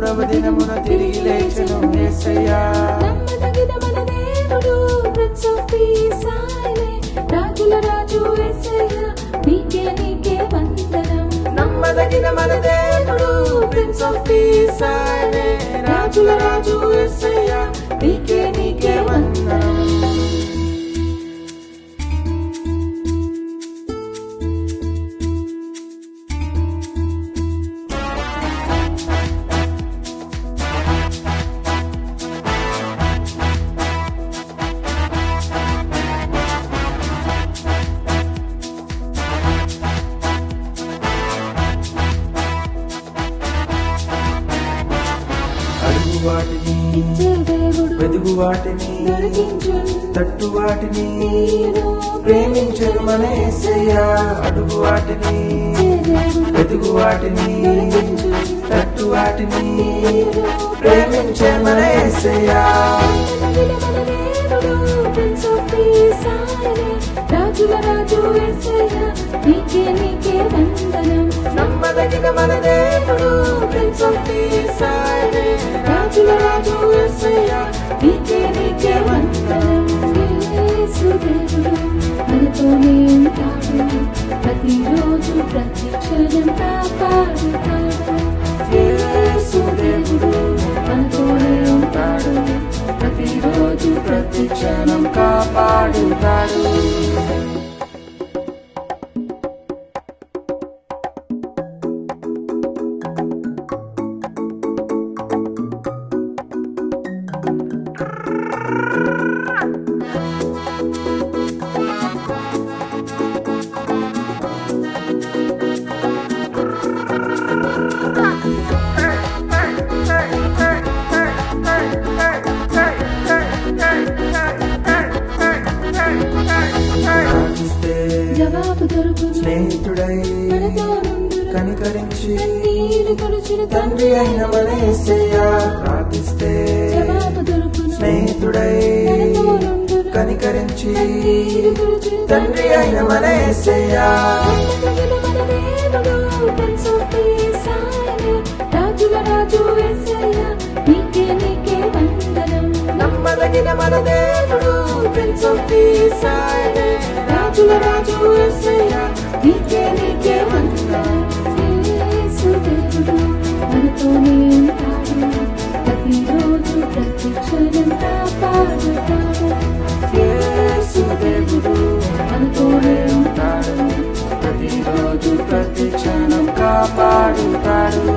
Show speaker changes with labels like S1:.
S1: మూడవ దినమున తిరిగి లేచెను యేసయ్యా.
S2: నమ్మదగిన మన దేవుడు ప్రిన్స్ ఆఫ్ పీస్ ఆయనే, రాజుల రాజు యేసయ్యా, నీకే నీకే వందనం.
S1: నమ్మదగిన మన దేవుడు ప్రిన్స్ ఆఫ్ పీస్ ఆయనే, రాజుల రాజు యేసయ్యా, నీకే నీకే వందనం. అడుగు వాటిని
S2: ఇచ్చే దేవుడు
S1: వెదుగు వాటిని
S2: దొరికించును,
S1: తట్టు వాటిని
S2: తీరు
S1: ప్రేమించను మన యేసయ్యా. అడుగు వాటిని
S2: ఇచ్చే దేవుడు
S1: వెదుగు వాటిని
S2: దొరికించును,
S1: తట్టు వాటిని
S2: తీరు
S1: ప్రేమించను మన యేసయ్యా.
S2: నమ్మదగిన మన దేవుడు ప్రిన్స్ ఆఫ్ పీస్ ఆయనే, రాజుల రాజు యేసయ్యా, నీకే నీకే వందనం.
S1: నమ్మదగిన మన దేవుడు ప్రిన్స్ ఆఫ్ పీస్ ఆయనే, రాజుల రాజు యేసయ్యా, నీకే నీకే వందనం.
S2: యేసు దేవుడు మనతోనే ఉంటాడు, ప్రతిరోజు ప్రతి క్షణం కాపాడుతాడు.
S1: యేసు దేవుడు మనతోనే ఉంటాడు, ప్రతిరోజు ప్రతి క్షణం కాపాడుతాడు. ప్రార్థిస్తే
S2: జవాబు దొరుకును,
S1: స్నేహితుడై
S2: మనతో నుండును,
S1: కనికరించి
S2: కన్నీరు తుడుచును
S1: తండ్రి అయిన మన యేసయ్యా. ప్రార్థిస్తే
S2: జవాబు దొరుకును,
S1: స్నేహితుడై
S2: మనతో నుండును,
S1: కనికరించి
S2: కన్నీరు తుడుచును
S1: తండ్రి అయిన మన యేసయ్యా.
S2: నమ్మదగిన మన దేవుడు ప్రిన్స్ ఆఫ్ పీస్ ఆయనే, రాజుల రాజు యేసయ్యా, నీకే నీకే వందనం.
S1: నమ్మదగిన మన దేవుడు ప్రిన్స్ ఆఫ్ పీస్ ఆయనే, రాజుల రాజు యేసయ్యా, నీకే నీకే వందనం.
S2: యేసు దేవుడు మనతోనే ఉంటాడు, ప్రతిరోజు ప్రతి క్షణం కాపాడుతాడు.
S1: యేసు దేవుడు మనతోనే ఉంటాడు, ప్రతిరోజు ప్రతి క్షణం కాపాడుతాడు.